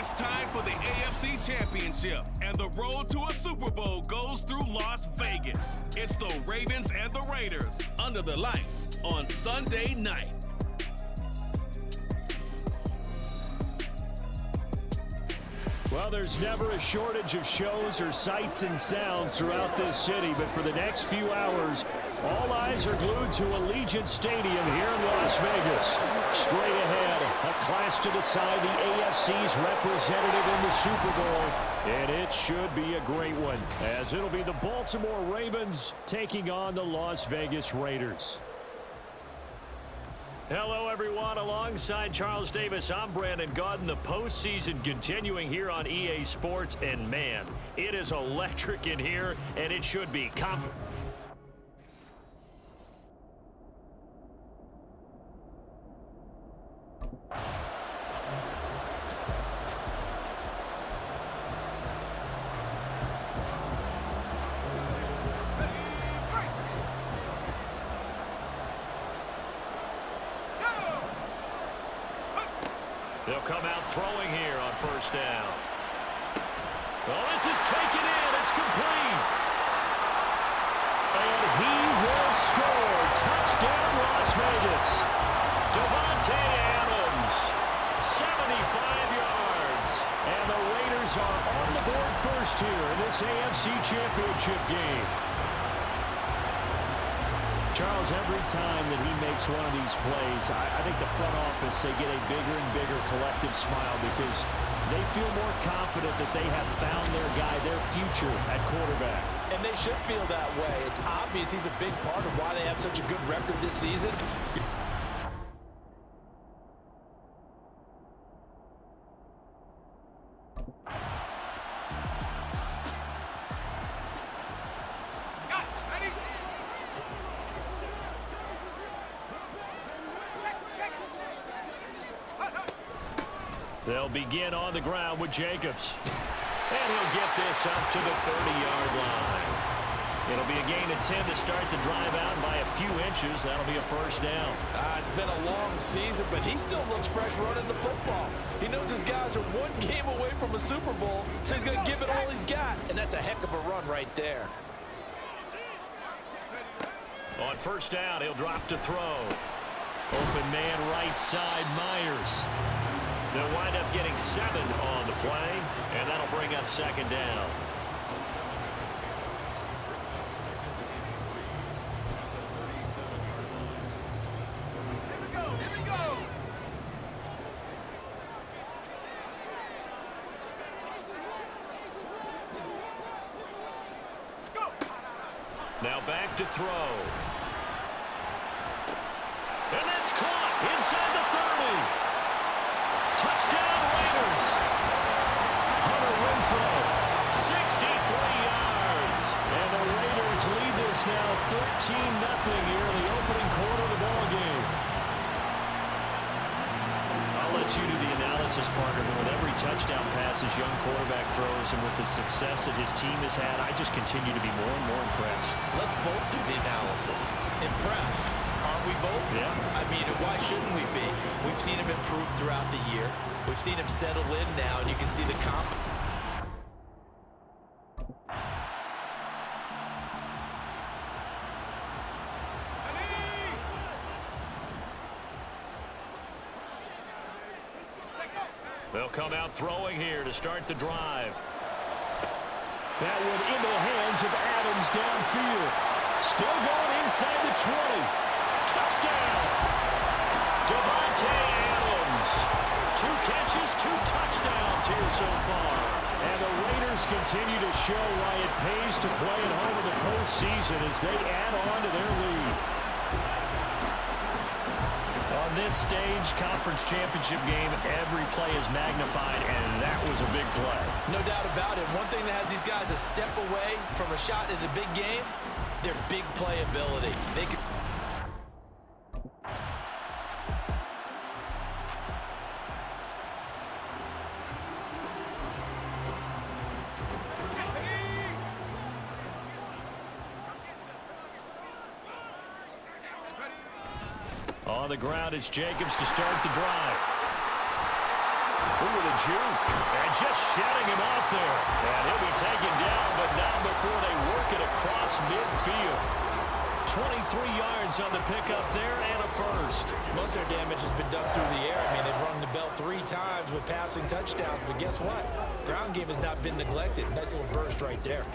It's time for the AFC Championship, and the road to a Super Bowl goes through Las Vegas. It's the Ravens and the Raiders under the lights on Sunday night. Well, there's never a shortage of shows or sights and sounds throughout this city, but for the next few hours, all eyes are glued to Allegiant Stadium here in Las Vegas. Straight ahead, a clash to decide the AFC's representative in the Super Bowl, and it should be a great one, as it'll be the Baltimore Ravens taking on the Las Vegas Raiders. Hello, everyone. Alongside Charles Davis, I'm Brandon Gaudin. The postseason continuing here on EA Sports, and man, it is electric in here, and it should be. They'll come out throwing here on first down. Well, this is taken in. It's complete. And he will score. Touchdown, Las Vegas. Davante Adams, 75 yards. And the Raiders are on the board first here in this AFC Championship game. Charles, every time that he makes one of these plays, I think the front office, they get a bigger and bigger collective smile because they feel more confident that they have found their guy, their future at quarterback. And they should feel that way. It's obvious he's a big part of why they have such a good record this season. They'll begin on the ground with Jacobs. And he'll get this up to the 30-yard line. It'll be a gain of 10 to start the drive out, and by a few inches, that'll be a first down. It's been a long season, but he still looks fresh running the football. He knows his guys are one game away from a Super Bowl, so he's going to give it all he's got, and that's a heck of a run right there. On first down, he'll drop to throw. Open man right side, Myers. They'll wind up getting 7 on the play, and that'll bring up second down. Here we go. Now back to throw. And that's caught inside the 30. Touchdown, Raiders. Hunter Renfrow, 63 yards. And the Raiders lead this now 13-0 here in the opening quarter of the ball game. I'll let you do the analysis, partner, but with every touchdown pass his young quarterback throws and with the success that his team has had, I just continue to be more and more impressed. Let's both do the analysis. Impressed. Aren't we both? Yeah. I mean, why shouldn't we be? We've seen him improve throughout the year. We've seen him settle in now, and you can see the confidence. They'll come out throwing here to start the drive. That one into the hands of Adams downfield. Still going inside the 20. Touchdown! Davante Adams. 2 catches, 2 touchdowns here so far. And the Raiders continue to show why it pays to play at home in the postseason as they add on to their lead. On this stage, conference championship game, every play is magnified, and that was a big play. No doubt about it. One thing that has these guys a step away from a shot in the big game, their big play ability. They could. On the ground, it's Jacobs to start the drive. Ooh, with a juke. And just shedding him off there. And he'll be taken down, but not before they work it across midfield. 23 yards on the pickup there and a first. Most of their damage has been done through the air. I mean, they've rung the bell 3 times with passing touchdowns, but guess what? Ground game has not been neglected. Nice little burst right there.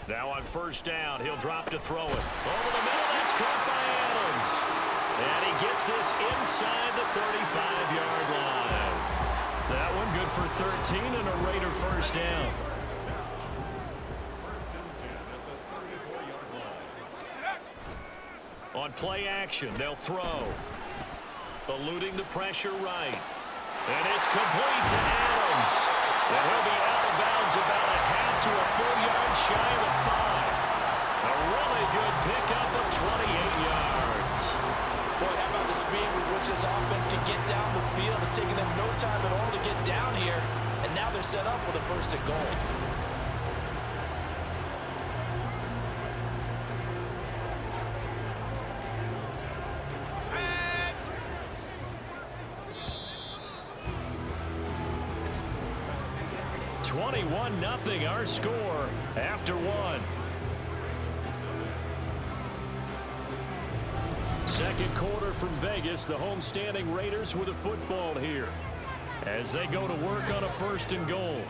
Now on first down, he'll drop to throw it. Over the middle, that's caught by Adams. And he gets this inside the 35-yard line. That one good for 13 and a Raider first down. On play action, they'll throw. Eluding the pressure right. And it's complete to Adams. And he'll be out of bounds about a half to a full yard shy of the 5. A really good pickup of 28 yards. Boy, how about the speed with which this offense can get down the field? It's taken them no time at all to get down here, and now they're set up with a first and goal. Nothing our score after 1. Second quarter from Vegas, the homestanding Raiders with a football here as they go to work on a first and goal.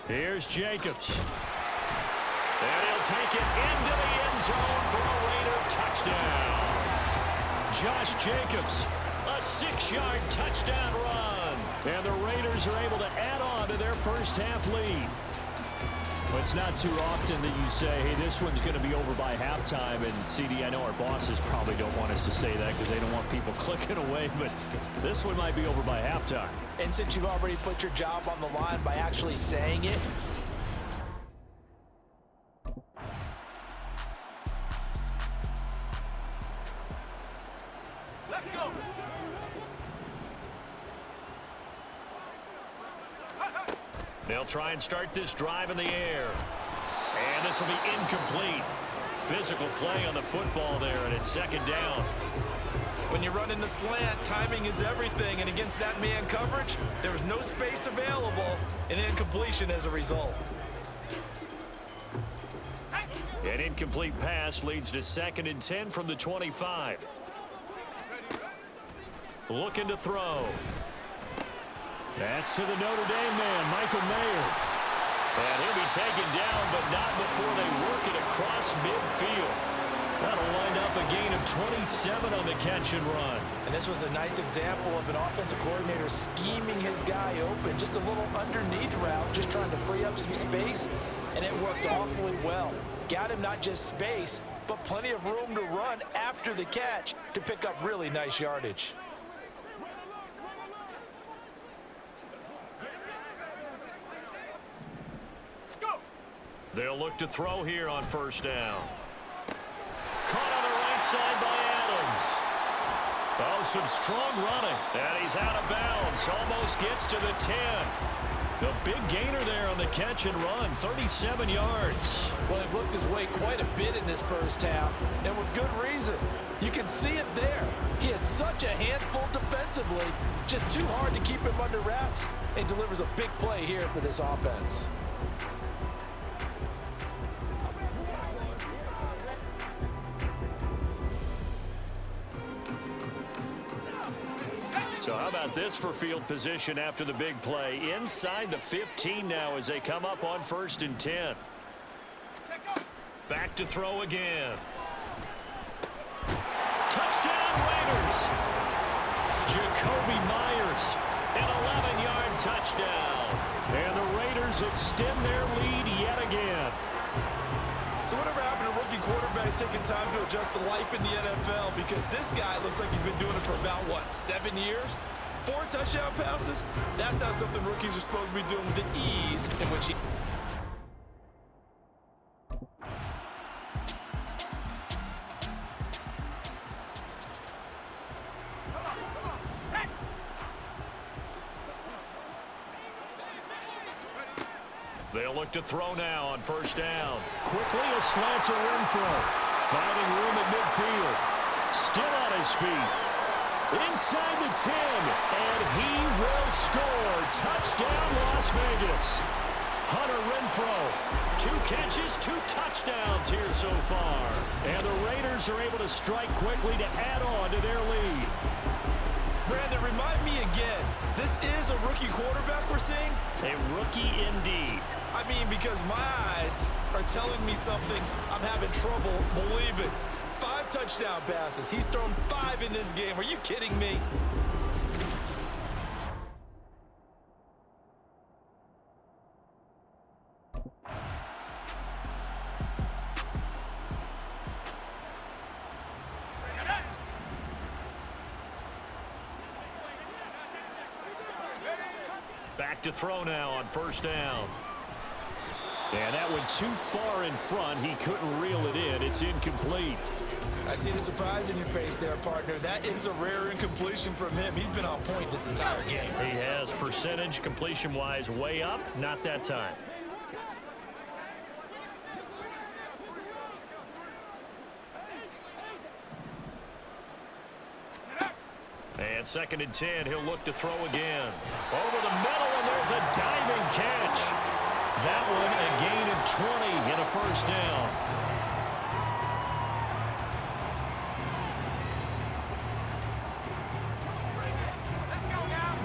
Here's Jacobs. And he'll take it into the end zone for a Raider touchdown. Josh Jacobs, a 6-yard touchdown run. And the Raiders are able to add on to their first half lead. Well, it's not too often that you say, hey, this one's going to be over by halftime. And, CD, I know our bosses probably don't want us to say that because they don't want people clicking away. But this one might be over by halftime. And since you've already put your job on the line by actually saying it, they'll try and start this drive in the air. And this will be incomplete. Physical play on the football there, and it's second down. when you run in the slant, timing is everything. And against that man coverage, there was no space available, and incompletion as a result. An incomplete pass leads to 2nd and 10 from the 25. Looking to throw. That's to the Notre Dame man, Michael Mayer. And he'll be taken down, but not before they work it across midfield. That'll wind up a gain of 27 on the catch and run. And this was a nice example of an offensive coordinator scheming his guy open. Just a little underneath route, just trying to free up some space, and it worked awfully well. Got him not just space, but plenty of room to run after the catch to pick up really nice yardage. They'll look to throw here on first down. Caught on the right side by Adams. Oh, some strong running. And he's out of bounds. Almost gets to the 10. The big gainer there on the catch and run, 37 yards. Well, he looked his way quite a bit in this first half, and with good reason. You can see it there. He is such a handful defensively, just too hard to keep him under wraps, and delivers a big play here for this offense. So how about this for field position after the big play? Inside the 15 now as they come up on 1st and 10. Back to throw again. Touchdown Raiders! Jacoby Myers, an 11-yard touchdown. And the Raiders extend their lead yet again. So whatever happened to rookie quarterbacks taking time to adjust to life in the NFL, because this guy looks like he's been doing it for about, 7 years? 4 touchdown passes? That's not something rookies are supposed to be doing with the ease in which he... They'll look to throw now on first down. Quickly a slant to Renfro. Finding room at midfield. Still on his feet. Inside the 10. And he will score. Touchdown, Las Vegas. Hunter Renfro. 2 catches, 2 touchdowns here so far. And the Raiders are able to strike quickly to add on to their lead. Brandon, remind me again, this is a rookie quarterback we're seeing? A rookie indeed. I mean, because my eyes are telling me something I'm having trouble believing. 5 touchdown passes. He's thrown 5 in this game. Are you kidding me? Back to throw now on first down. And that went too far in front. He couldn't reel it in. It's incomplete. I see the surprise in your face there, partner. That is a rare incompletion from him. He's been on point this entire game. He has percentage completion-wise way up. Not that time. And 2nd and 10, he'll look to throw again. Over the middle, and there's a diving catch. That one a gain of 20 and a first down.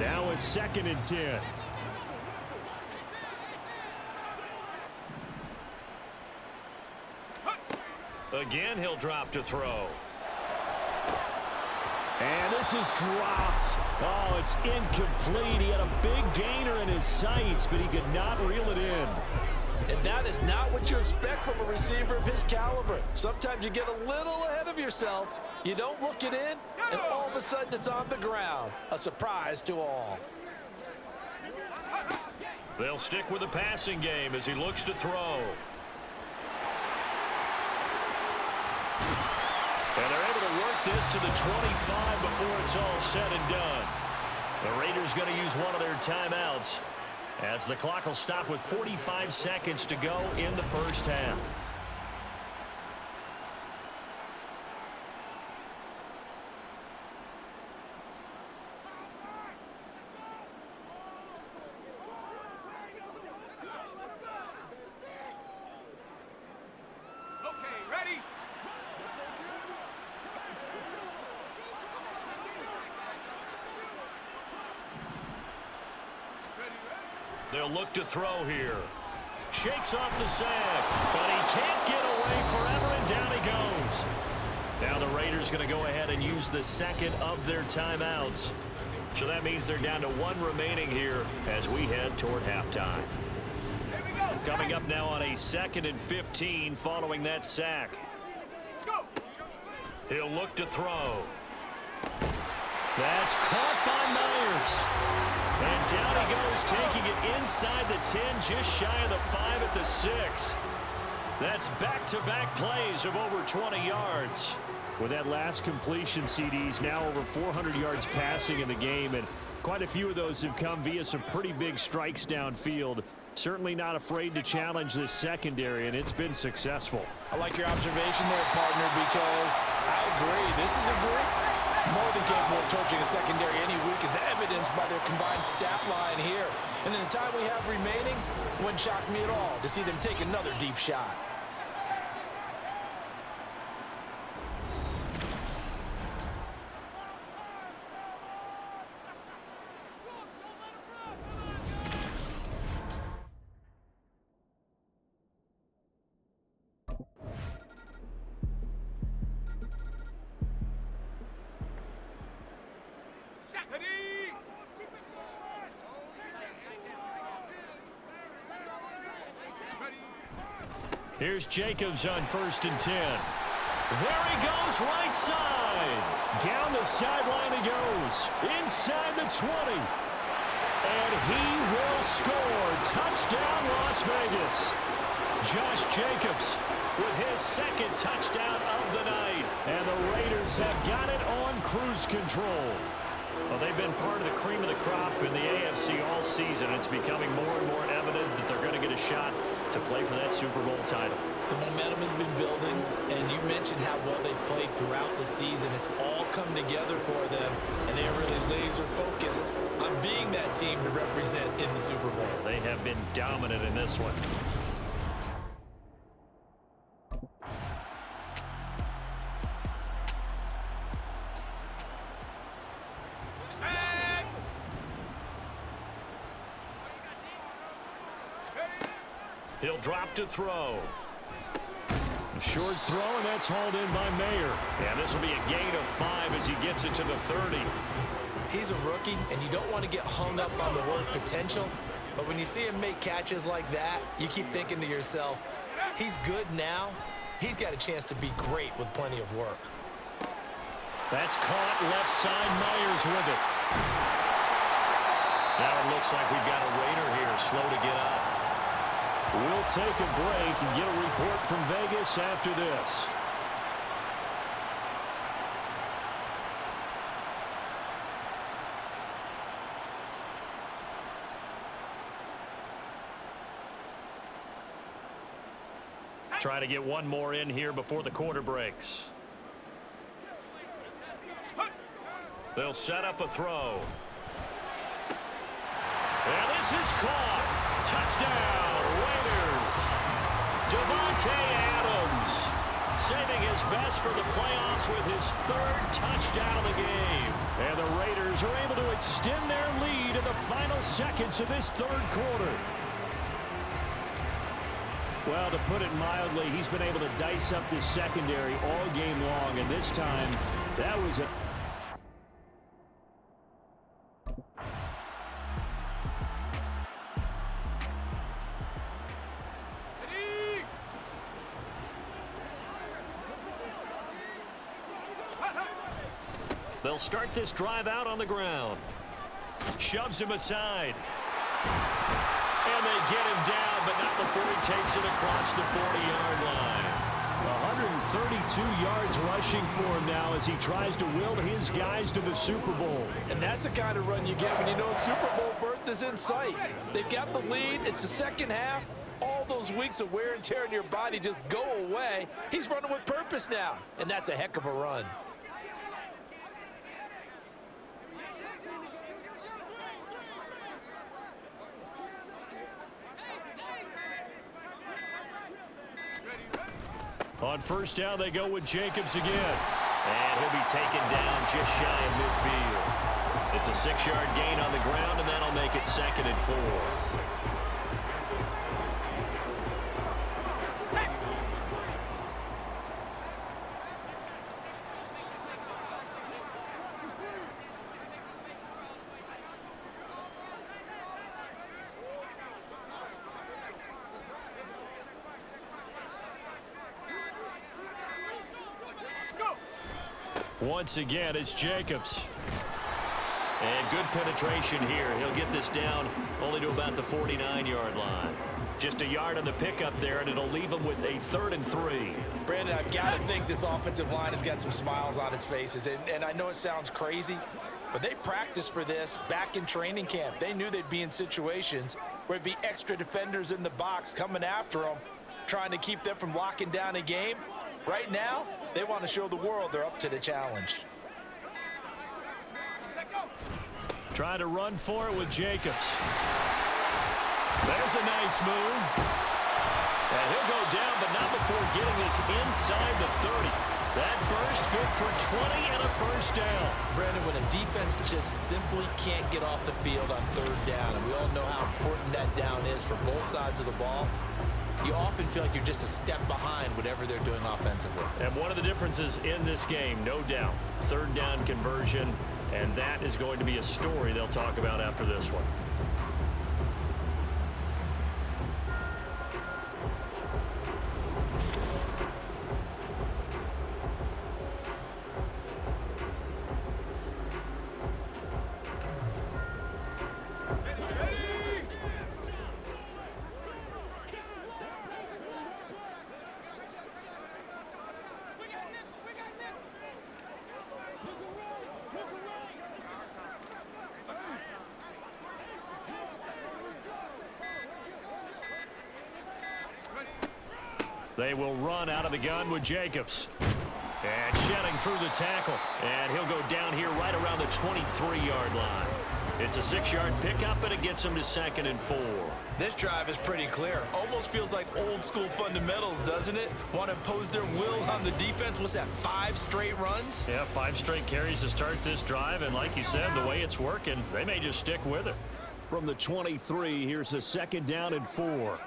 Now a 2nd and 10. Again, he'll drop to throw. And this is dropped. Oh, it's incomplete. He had a big gainer in his sights, but he could not reel it in. And that is not what you expect from a receiver of his caliber. Sometimes you get a little ahead of yourself. You don't look it in, and all of a sudden it's on the ground. A surprise to all. They'll stick with the passing game as he looks to throw. And they're able to work this to the 25 before it's all said and done. The Raiders going to use one of their timeouts as the clock will stop with 45 seconds to go in the first half. They'll look to throw here. Shakes off the sack, but he can't get away forever, and down he goes. Now the Raiders going to go ahead and use the second of their timeouts. So that means they're down to 1 remaining here as we head toward halftime. Coming up now on a 2nd and 15 following that sack. He'll look to throw. That's caught by Myers. And down he goes, taking it inside the 10, just shy of the 5 at the 6. That's back-to-back plays of over 20 yards. With that last completion, CDs now over 400 yards passing in the game, and quite a few of those have come via some pretty big strikes downfield. Certainly not afraid to challenge this secondary, and it's been successful. I like your observation there, partner, because I agree. This is a group more than capable of torching a secondary any week, as evidenced by their combined stat line here. And in the time we have remaining, it wouldn't shock me at all to see them take another deep shot. Here's Jacobs on 1st and 10. There he goes, right side. Down the sideline he goes. Inside the 20. And he will score. Touchdown, Las Vegas. Josh Jacobs with his 2nd touchdown of the night. And the Raiders have got it on cruise control. Well, they've been part of the cream of the crop in the AFC all season. It's becoming more and more evident that they're going to get a shot to play for that Super Bowl title. The momentum has been building, and you mentioned how well they've played throughout the season. It's all come together for them, and they're really laser-focused on being that team to represent in the Super Bowl. They have been dominant in this one. He'll drop to throw. A short throw, and that's hauled in by Mayer. And this will be a gain of 5 as he gets it to the 30. He's a rookie, and you don't want to get hung up on the word potential. But when you see him make catches like that, you keep thinking to yourself, he's good now. He's got a chance to be great with plenty of work. That's caught left side. Myers with it. Now it looks like we've got a Raider here, slow to get up. We'll take a break and get a report from Vegas after this. Try to get one more in here before the quarter breaks. They'll set up a throw. And this is caught. Touchdown, Raiders. Davante Adams saving his best for the playoffs with his 3rd touchdown of the game. And the Raiders are able to extend their lead in the final seconds of this 3rd quarter. Well, to put it mildly, he's been able to dice up this secondary all game long, and this time, that was a... They'll start this drive out on the ground. Shoves him aside. And they get him down, but not before he takes it across the 40-yard line. 132 yards rushing for him now as he tries to will his guys to the Super Bowl. And that's the kind of run you get when you know Super Bowl berth is in sight. They've got the lead. It's the second half. All those weeks of wear and tear in your body just go away. He's running with purpose now, and that's a heck of a run. On first down, they go with Jacobs again. And he'll be taken down just shy of midfield. It's a 6-yard gain on the ground, and that'll make it 2nd and 4. Once again, it's Jacobs. And good penetration here. He'll get this down only to about the 49-yard line. Just a yard on the pickup there, and it'll leave him with a 3rd and 3. Brandon, I've got to think this offensive line has got some smiles on its faces. And I know it sounds crazy, but they practiced for this back in training camp. They knew they'd be in situations where it'd be extra defenders in the box coming after them, trying to keep them from locking down a game. Right now, they want to show the world they're up to the challenge. Try to run for it with Jacobs. There's a nice move. And he'll go down, but not before getting this inside the 30. That burst good for 20 and a first down. Brandon, when a defense just simply can't get off the field on 3rd down, and we all know how important that down is for both sides of the ball, you often feel like you're just a step behind whatever they're doing offensively. And one of the differences in this game, no doubt, 3rd down conversion, and that is going to be a story they'll talk about after this one. They will run out of the gun with Jacobs. And shedding through the tackle. And he'll go down here right around the 23-yard line. It's a 6-yard pickup, and it gets him to 2nd and 4. This drive is pretty clear. Almost feels like old school fundamentals, doesn't it? Want to impose their will on the defense. What's that, 5 straight runs? Yeah, 5 straight carries to start this drive. And like you said, the way it's working, they may just stick with it. From the 23, here's a 2nd down and 4.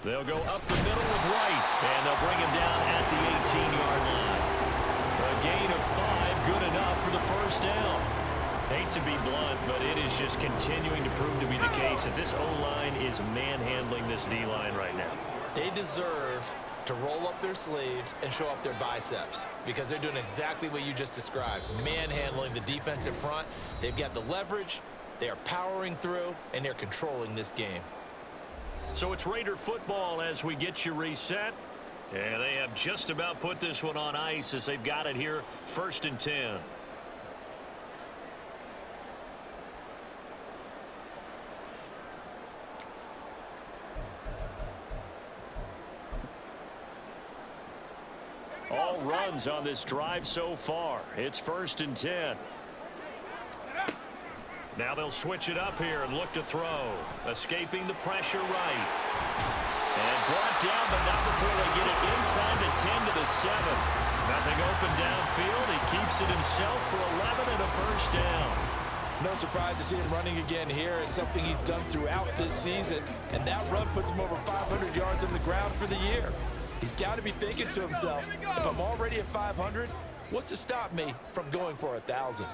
They'll go up the middle with Wright, and they'll bring him down at the 18-yard line. A gain of 5, good enough for the first down. Hate to be blunt, but it is just continuing to prove to be the case that this O-line is manhandling this D-line right now. They deserve to roll up their sleeves and show up their biceps because they're doing exactly what you just described, manhandling the defensive front. They've got the leverage, they are powering through, and they're controlling this game. So it's Raider football as we get you reset. And they have just about put this one on ice as they've got it here, 1st and 10. All runs on this drive so far. It's 1st and 10. Now they'll switch it up here and look to throw. Escaping the pressure right. And brought down, but not before they get it inside the 10 to the 7. Nothing open downfield. He keeps it himself for 11 and a 1st down. No surprise to see him running again here. It's something he's done throughout this season. And that run puts him over 500 yards on the ground for the year. He's got to be thinking to himself, if I'm already at 500, what's to stop me from going for 1,000?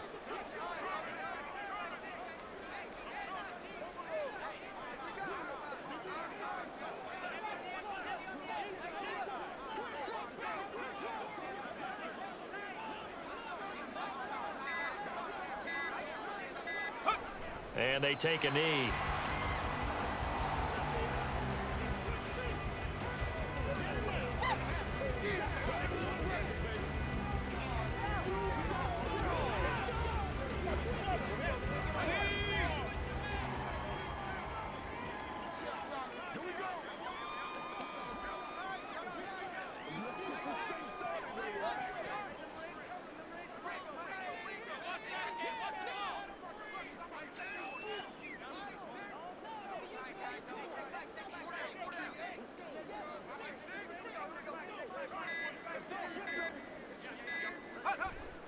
And they take a knee.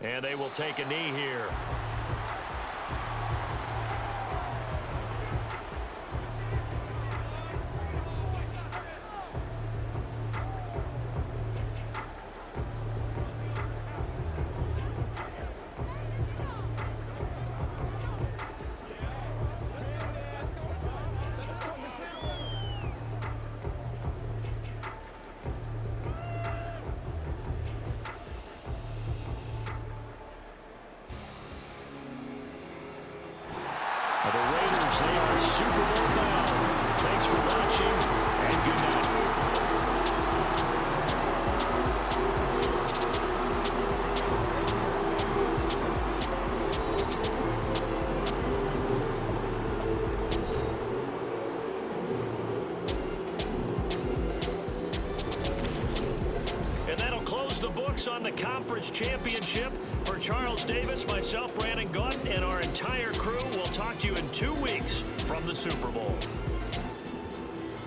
And they will take a knee here. The Raiders, they are Super Bowl bound. Thanks for watching, and good night. And that'll close the books on the conference championship. For Charles Davis, myself, Brandon Gaunt, and our entire crew, we'll talk to you in 2 weeks from the Super Bowl.